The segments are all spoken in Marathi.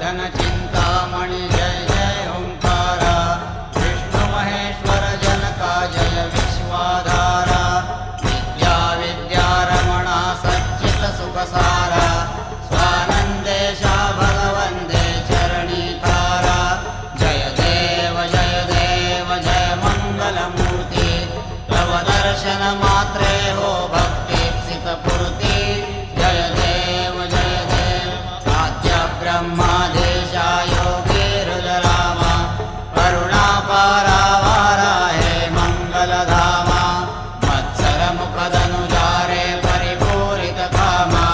घन चिंतामणि जय जय ओंकारा, विष्णु महेश्वर जनका जय विश्वाधारा, विद्या विद्यारमणा सच्चित सुखसारा, स्वानंदेशा भगवंदे चरणी तारा, जय देव जय मंगलमूर्ति, तव दर्शन मात्रे हो भक्तीप्सित पूर्ति, जय देव आद्य ब्रह्मादेशा योगी रुद्रामा, करुणा पारावारा हे मंगलधामा, मत्सर मुखदनुजारे परिपूरित कामा,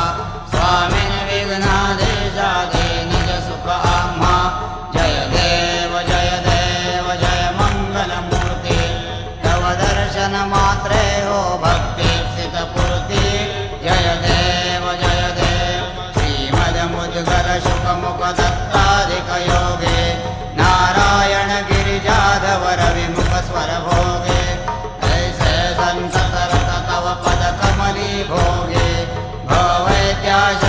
स्वामिन विघ्नादेशा दे निज सुख आम्हा, जय देव जय मंगलमूर्ति, तव दर्शन मात्रे हो भक्तीप्सित पूर्ति, जय देव श्रीमद्मुद्गल शुकमुख दत्ताधिक योगे, नारायण गिरिजाधव रविमुख स्वर भोगे, ऐसे संत तरत तव पद कमली भोगे, भवैद्याश